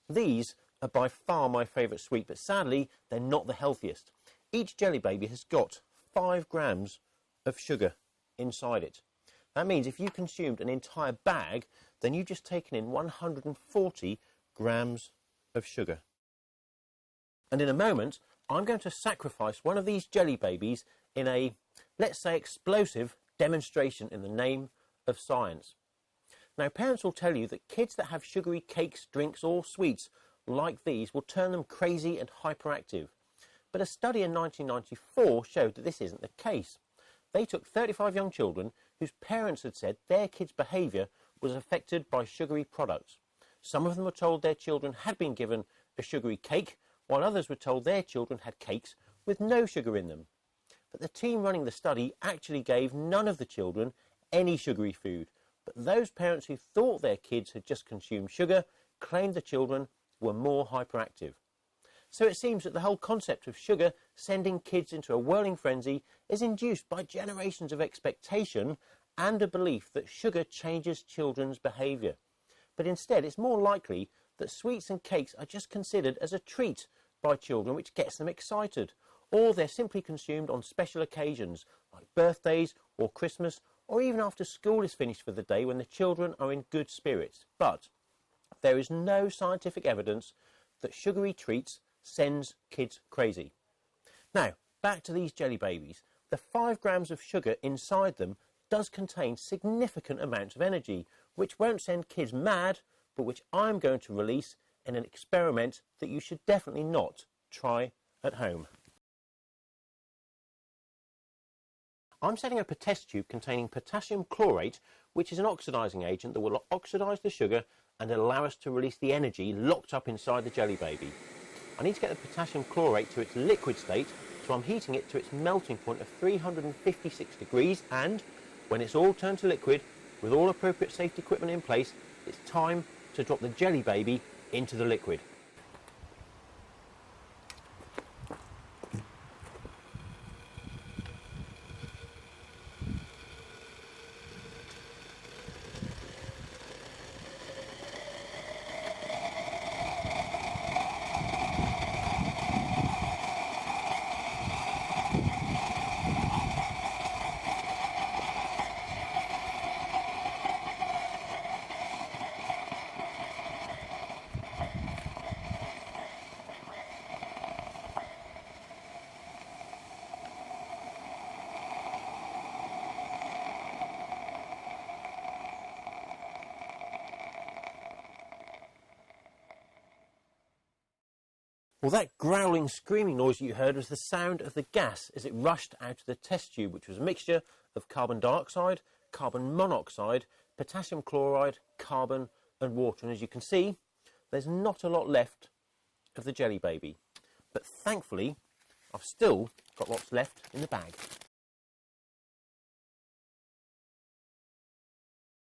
These are by far my favourite sweet, but sadly they're not the healthiest. Each Jelly Baby has got 5 grams of sugar inside it. That means if you consumed an entire bag, then you've just taken in 140 grams of sugar. And in a moment, I'm going to sacrifice one of these Jelly Babies in a, let's say, explosive demonstration in the name of science. Now, parents will tell you that kids that have sugary cakes, drinks or sweets like these will turn them crazy and hyperactive. But a study in 1994 showed that this isn't the case. They took 35 young children whose parents had said their kids' behaviour was affected by sugary products. Some of them were told their children had been given a sugary cake, while others were told their children had cakes with no sugar in them. But the team running the study actually gave none of the children any sugary food, but those parents who thought their kids had just consumed sugar claimed the children were more hyperactive. So it seems that the whole concept of sugar sending kids into a whirling frenzy is induced by generations of expectation and a belief that sugar changes children's behaviour. But instead, it's more likely that sweets and cakes are just considered as a treat by children, which gets them excited, or they're simply consumed on special occasions like birthdays or Christmas, or even after school is finished for the day when the children are in good spirits. But there is no scientific evidence that sugary treats sends kids crazy. Now, back to these Jelly Babies. The 5 grams of sugar inside them does contain significant amounts of energy, which won't send kids mad, but which I'm going to release in an experiment that you should definitely not try at home. I'm setting up a test tube containing potassium chlorate, which is an oxidising agent that will oxidise the sugar and allow us to release the energy locked up inside the Jelly Baby. I need to get the potassium chlorate to its liquid state, so I'm heating it to its melting point of 356 degrees, and when it's all turned to liquid, with all appropriate safety equipment in place, it's time to drop the Jelly Baby into the liquid. Well, that growling, screaming noise you heard was the sound of the gas as it rushed out of the test tube, which was a mixture of carbon dioxide, carbon monoxide, potassium chloride, carbon and water. And as you can see, there's not a lot left of the Jelly Baby. But thankfully, I've still got lots left in the bag.